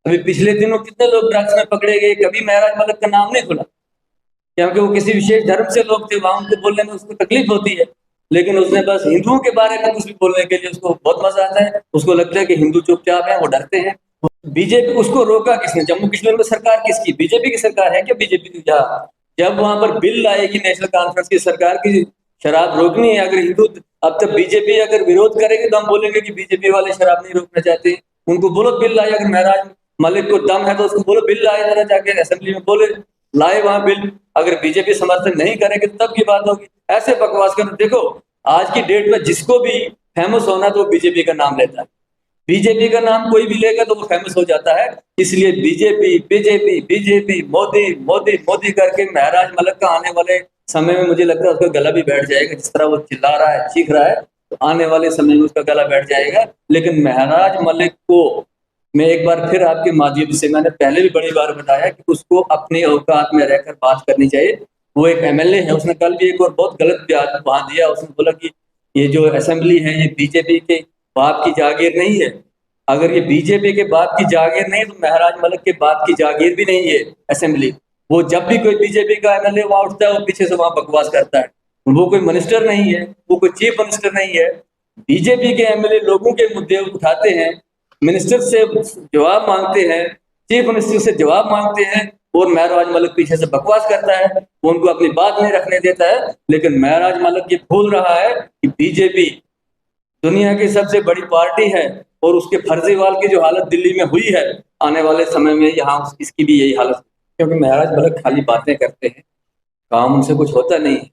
अभी पिछले दिनों कितने लोग ड्रग्स में पकड़े गए, कभी महराज मलक का नाम नहीं खुला, क्योंकि वो किसी विशेष धर्म से लोग थे, वहां उनको बोलने में उसको तकलीफ होती है। लेकिन उसने बस हिंदुओं के बारे में कुछ भी बोलने के लिए उसको बहुत मजा आता है, उसको लगता है कि हिंदू चुपचाप है, वो डरते हैं। बीजेपी उसको रोका किसने? जम्मू कश्मीर में सरकार किसकी? बीजेपी की सरकार है क्या? बीजेपी की? जब वहां पर बिल आएगी नेशनल कॉन्फ्रेंस की सरकार की, शराब रोकनी है, अगर हिंदू, अब तक बीजेपी अगर विरोध करेगी तो हम बोलेंगे कि बीजेपी वाले शराब नहीं रोकना चाहते। उनको बोलो बिल लाए, अगर महराज मलिक को दम है तो उसको बोलो बिल लाए, जरा जाके असेंबली में बोले, लाए वहां बिल। अगर बीजेपी समर्थन नहीं करेगी तो तब की बात होगी। ऐसे बकवास कर, देखो आज की डेट में जिसको भी फेमस होना तो बीजेपी का नाम लेता है, बीजेपी का नाम कोई भी लेगा तो वो फेमस हो जाता है। इसलिए BJP BJP BJP Modi Modi Modi करके महराज मलक का आने वाले समय में मुझे लगता है उसका गला भी बैठ जाएगा। जिस तरह वो चिल्ला रहा है, चीख रहा है, तो आने वाले समय में उसका गला बैठ जाएगा। लेकिन महराज मलिक को मैं एक बार फिर आपके माध्यम से, मैंने पहले भी बड़ी बार बताया कि उसको अपने औकात में रहकर बात करनी चाहिए। वो एक एमएलए है, उसने कल भी एक और बहुत गलत बयान वहां दिया। उसने बोला कि ये जो असेंबली है ये बीजेपी के बाप की जागीर नहीं है। अगर ये बीजेपी के बाप की जागीर नहीं तो महराज मलिक के बाप की जागीर भी नहीं है असेंबली। वो जब भी कोई बीजेपी का एमएलए वहां उठता है वो पीछे से वहां बकवास करता है। वो कोई मिनिस्टर नहीं है, वो कोई चीफ मिनिस्टर नहीं है। बीजेपी के एमएलए लोगों के मुद्दे उठाते हैं, मिनिस्टर से जवाब मांगते हैं, चीफ मिनिस्टर से जवाब मांगते हैं, और महराज मलिक पीछे से बकवास करता है, वो उनको अपनी बात नहीं रखने देता है। लेकिन महराज मलिक ये भूल रहा है कि बीजेपी दुनिया की सबसे बड़ी पार्टी है, और उसके फर्जीवाल की जो हालत दिल्ली में हुई है, आने वाले समय में यहाँ इसकी भी यही हालत। क्योंकि महराज मलिक खाली बातें करते हैं, काम उनसे कुछ होता नहीं है।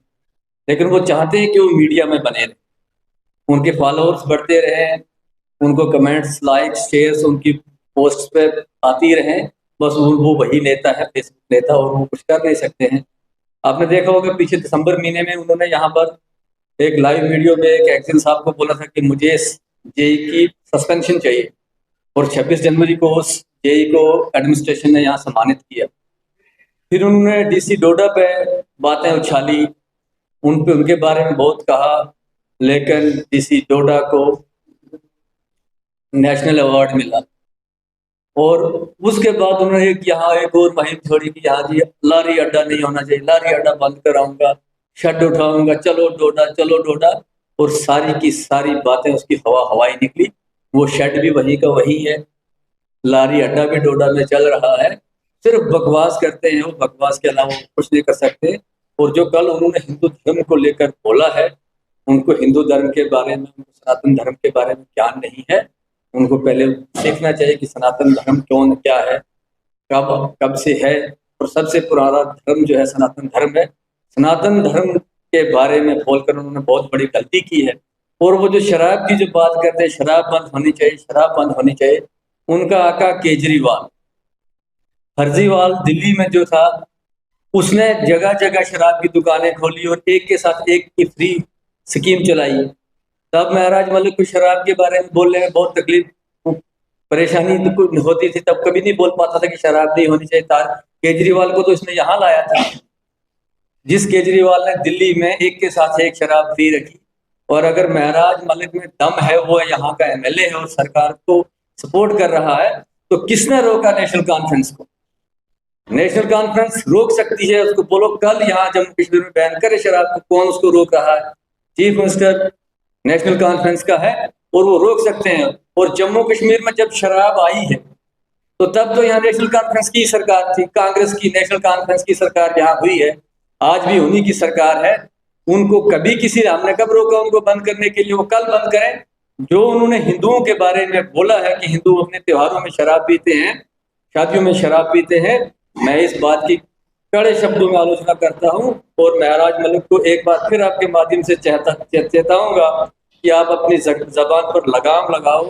लेकिन वो चाहते हैं कि वो मीडिया में बने रहे, उनके फॉलोअर्स बढ़ते रहें, उनको कमेंट्स लाइक्स शेयर्स उनकी पोस्ट पे आती रहें। बस वो वही नेता है, फेसबुक नेता, और वो कुछ कर नहीं सकते हैं। आपने देखा होगा पीछे दिसंबर महीने में उन्होंने यहाँ पर एक लाइव वीडियो में एक एक्शन साहब को बोला था कि मुझे जेई की सस्पेंशन चाहिए, और 26 जनवरी को उस जेई को एडमिनिस्ट्रेशन ने यहाँ सम्मानित किया। फिर उन्होंने डीसी डोडा पे बातें उछाली, उन पे उनके बारे में बहुत कहा, लेकिन डीसी डोडा को नेशनल अवार्ड मिला। और उसके बाद उन्होंने यहाँ एक और मुहिम छोड़ी कि यहाँ जी लारी अड्डा नहीं होना चाहिए, लारी अड्डा बंद कराऊंगा, शड उठाऊंगा, चलो डोडा चलो डोडा। और सारी की सारी बातें उसकी हवाई निकली। वो शेड भी वही का वही है, लारी अड्डा भी डोडा में चल रहा है। सिर्फ बकवास करते हैं, वो बकवास के अलावा कुछ नहीं कर सकते। और जो कल उन्होंने हिंदू धर्म को लेकर बोला है, उनको हिंदू धर्म के बारे में, उनको सनातन धर्म के बारे में ज्ञान नहीं है। उनको पहले सीखना चाहिए कि सनातन धर्म कौन क्या है, कब कब से है, और सबसे पुराना धर्म जो है सनातन धर्म है। सनातन धर्म के बारे में बोलकर उन्होंने बहुत बड़ी गलती की है। और वो जो शराब की जो बात करते हैं, शराब बंद होनी चाहिए, शराब बंद होनी चाहिए, उनका आका केजरीवाल, फर्जीवाल दिल्ली में जो था, उसने जगह जगह शराब की दुकानें खोली और एक के साथ एक की फ्री स्कीम चलाई। तब महराज मलिक को शराब के बारे में बोलने में बहुत तकलीफ परेशानी होती थी, तब कभी नहीं बोल पाता था कि शराब नहीं होनी चाहिए। केजरीवाल को तो इसने यहाँ लाया था, जिस केजरीवाल ने दिल्ली में एक के साथ एक शराब फ्री रखी। और अगर महराज मलिक में दम है, वो यहाँ का एमएलए है और सरकार को सपोर्ट कर रहा है, तो किसने रोका नेशनल कॉन्फ्रेंस को? नेशनल कॉन्फ्रेंस रोक सकती है, उसको बोलो कल यहाँ जम्मू कश्मीर में बैन करे शराब को। कौन उसको रोक रहा है? चीफ मिनिस्टर नेशनल कॉन्फ्रेंस का है, और वो रोक सकते हैं। और जम्मू कश्मीर में जब शराब आई है तो तब तो यहाँ नेशनल कॉन्फ्रेंस की सरकार थी, कांग्रेस की नेशनल कॉन्फ्रेंस की सरकार यहाँ हुई है, आज भी उन्हीं की सरकार है। उनको कभी किसी हमने कब रोका उनको बंद करने के लिए? वो कल बंद करें। जो उन्होंने हिंदुओं के बारे में बोला है कि हिंदू अपने त्योहारों में शराब पीते हैं, शादियों में शराब पीते हैं, मैं इस बात की कड़े शब्दों में आलोचना करता हूं। और महराज मलिक को एक बार फिर आपके माध्यम से चेताऊंगा कि आप अपनी जबान पर लगाम लगाओ।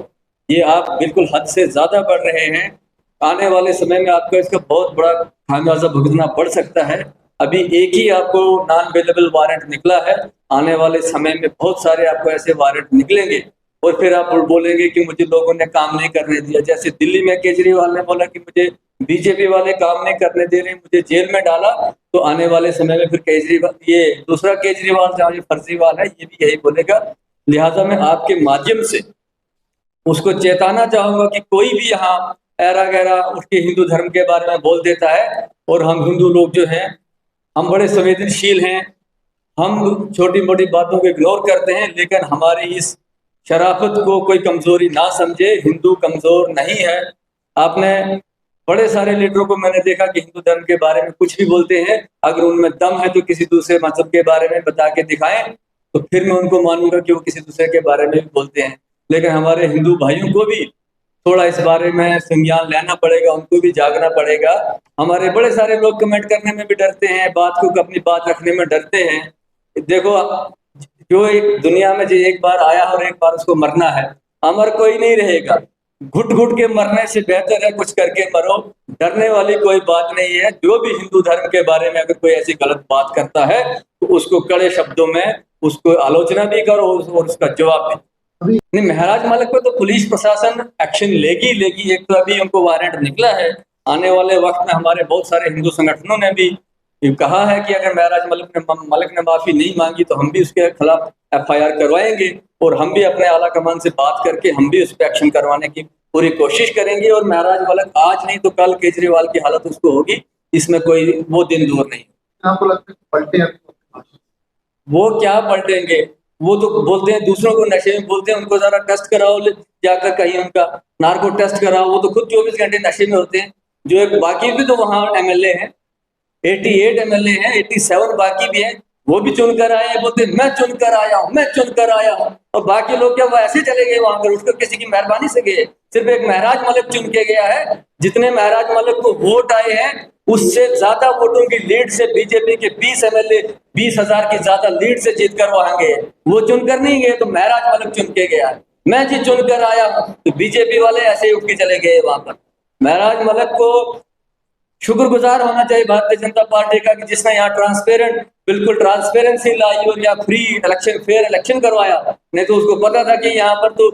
ये आप बिल्कुल हद से ज्यादा बढ़ रहे हैं। आने वाले समय में आपको इसका बहुत बड़ा खामियाजा भुगतना पड़ सकता है। अभी एक ही आपको नॉन अवेलेबल वारंट निकला है, आने वाले समय में बहुत सारे आपको ऐसे वारंट निकलेंगे, और फिर आप बोलेंगे कि मुझे लोगों ने काम नहीं करने दिया। जैसे दिल्ली में केजरीवाल ने बोला कि मुझे बीजेपी वाले काम नहीं करने दे रहे, मुझे जेल में डाला, तो आने वाले समय में फिर केजरीवाल, ये दूसरा केजरीवाल जहाँ ये फर्जीवाल है, ये भी यही बोलेगा। लिहाजा मैं आपके माध्यम से उसको चेताना चाहूंगा कि कोई भी यहाँ ऐरा गैरा उसके हिंदू धर्म के बारे में बोल देता है। और हम हिंदू लोग जो हैं, हम बड़े संवेदनशील हैं, हम छोटी मोटी बातों को इग्नोर करते हैं, लेकिन हमारी इस शराफत को कोई कमजोरी ना समझे। हिंदू कमजोर नहीं है। आपने बड़े सारे लीडरों को मैंने देखा कि हिंदू धर्म के बारे में कुछ भी बोलते हैं, अगर उनमें दम है तो किसी दूसरे मजहब के बारे में बता के दिखाएं, तो फिर मैं उनको मानूंगा कि वो किसी दूसरे के बारे में भी बोलते हैं। लेकिन हमारे हिंदू भाइयों को भी थोड़ा इस बारे में संज्ञान लेना पड़ेगा, उनको भी जागना पड़ेगा। हमारे बड़े सारे लोग कमेंट करने में भी डरते हैं, बात को अपनी बात रखने में डरते हैं। देखो, जो एक दुनिया में जो एक बार आया और एक बार उसको मरना है, अमर कोई नहीं रहेगा। घुट घुट के मरने से बेहतर है कुछ करके मरो। डरने वाली कोई बात नहीं है। जो भी हिंदू धर्म के बारे में अगर कोई ऐसी गलत बात करता है तो उसको कड़े शब्दों में उसको आलोचना भी करो और उसका जवाब भी। नहीं, महराज मलिक पे तो पुलिस प्रशासन एक्शन लेगी। एक तो अभी उनको वारंट निकला है। आने वाले वक्त में हमारे बहुत सारे हिंदू संगठनों ने भी कहा है कि अगर महराज मलिक ने माफी नहीं मांगी तो हम भी उसके खिलाफ FIR करवाएंगे, और हम भी अपने आला कमान से बात करके हम भी उस पर एक्शन करवाने की पूरी कोशिश करेंगे। और महराज मलिक आज नहीं तो कल केजरीवाल की हालत उसको होगी, इसमें कोई वो दिन दूर नहीं। आपको लगता है पलटे? वो क्या पलटेंगे? वो तो बोलते हैं दूसरों को नशे में, बोलते हैं उनको जरा टेस्ट कराओ, जाकर कहीं उनका नार्को टेस्ट कराओ। वो तो खुद 24 घंटे नशे में होते हैं। जो एक बाकी भी तो वहां MLA हैं, 88 MLA हैं, 87 बाकी भी हैं, वो भी चुनकर आए हैं। बोलते मैं चुनकर आया हूँ, मैं चुनकर आया हूँ। और बाकी लोग क्या वो ऐसे चले गए वहां पर, उसको किसी की मेहरबानी से गए? सिर्फ एक महराज मलिक चुन के गया है। जितने महराज मलिक को वोट आए हैं उससे ज्यादा वोटों की लीड से बीजेपी के 20 MLA 20,000 की ज्यादा लीड से जीत कर वहां गए। वो चुनकर नहीं गए, तो महराज मलिक चुन के गया है। मैं जी चुनकर आया हूँ, तो बीजेपी वाले ऐसे ही उठ के चले गए वहां पर। महराज मलिक को शुक्रगुजार होना चाहिए भारतीय जनता पार्टी का कि जिसने यहाँ बिल्कुल ट्रांसपेरेंसी लाई और या फ्री इलेक्शन, फेयर इलेक्शन करवाया। नहीं तो उसको पता था कि यहाँ पर तो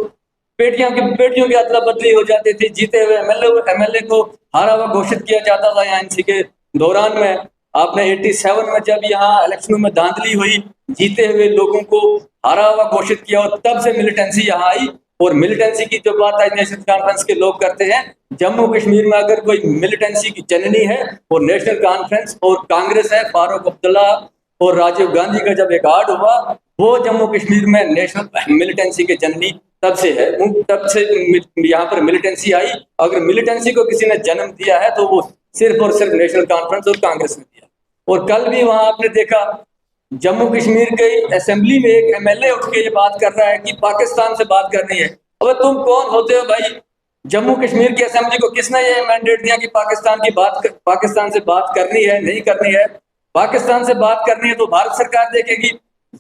पेटियों की अदला बदली हो जाती थी। जीते हुए MLA को हारा हुआ घोषित किया जाता था। यहाँ इसी के दौरान में आपने 87 में जब यहाँ इलेक्शनों में धांधली हुई, जीते हुए लोगों को हारा हुआ घोषित किया, और तब से मिलिटेंसी यहाँ आई। और मिलिटेंसी की जो बात आज नेशनल कॉन्फ्रेंस के लोग करते हैं, जम्मू कश्मीर में अगर कोई मिलिटेंसी की जननी है वो नेशनल कॉन्फ्रेंस और कांग्रेस है। फारूक अब्दुल्ला और राजीव गांधी का जब एक आर्ड हुआ, वो जम्मू कश्मीर में नेशनल मिलिटेंसी के जननी तब से है। तब से यहाँ पर मिलिटेंसी आई। अगर मिलिटेंसी को किसी ने जन्म दिया है तो वो सिर्फ और सिर्फ नेशनल कॉन्फ्रेंस और कांग्रेस ने दिया। और कल भी वहां आपने देखा जम्मू कश्मीर के असेंबली में एक MLA उठ के ये बात कर रहा है कि पाकिस्तान से बात करनी है। अब तुम कौन होते हो भाई? जम्मू कश्मीर की असेंबली को किसने ये मैंडेट दिया कि पाकिस्तान से बात करनी है, नहीं करनी है? पाकिस्तान से बात करनी है तो भारत सरकार देखेगी।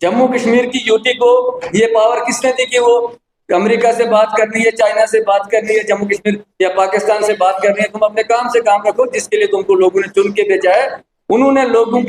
जम्मू कश्मीर की यूटी को ये पावर किसने दी कि वो अमेरिका से बात करनी है, चाइना से बात करनी है, जम्मू कश्मीर या पाकिस्तान से बात करनी है? तुम अपने काम से काम रखो, जिसके लिए तुमको लोगों ने चुन के भेजा है। उन्होंने लोगों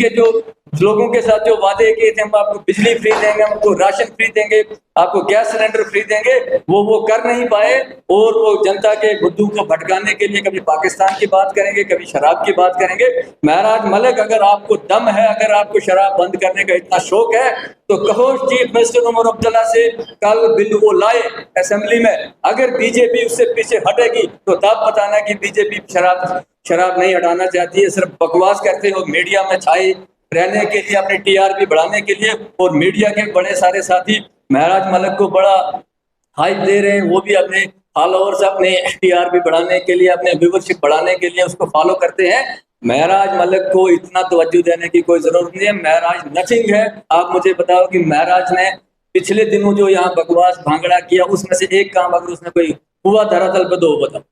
के साथ जो वादे किए थे, हम आपको बिजली फ्री देंगे, हम आपको राशन फ्री देंगे, आपको गैस सिलेंडर फ्री देंगे, वो कर नहीं पाए। और वो जनता के गुद्दू को भटकाने के लिए कभी पाकिस्तान की बात करेंगे, कभी शराब की बात करेंगे। महराज मलिक, अगर आपको दम है, अगर आपको शराब बंद करने का इतना शौक है, तो कहो चीफ मिनिस्टर उमर अब्दुल्ला से कल बिल वो लाए असेंबली में। अगर बीजेपी उससे पीछे हटेगी तो तब बताना कि बीजेपी शराब नहीं हटाना चाहती है, सिर्फ बकवास करते हो मीडिया में छाए रहने के लिए, अपने TRP बढ़ाने के लिए। और मीडिया के बड़े सारे साथी महराज मलिक को बड़ा हाइप दे रहे हैं। वो भी अपने फॉलोअर्स, अपने TRP बढ़ाने के लिए, अपने व्यूवरशिप बढ़ाने के लिए उसको फॉलो करते हैं। महराज मलिक को इतना तवज्जो देने की कोई जरूरत नहीं है। महराज नथिंग है। आप मुझे बताओ कि महराज ने पिछले दिनों जो यहाँ बकवास भांगड़ा किया, उसमें से एक काम अगर उसने कोई हुआ धरातल पे, दो बताओ।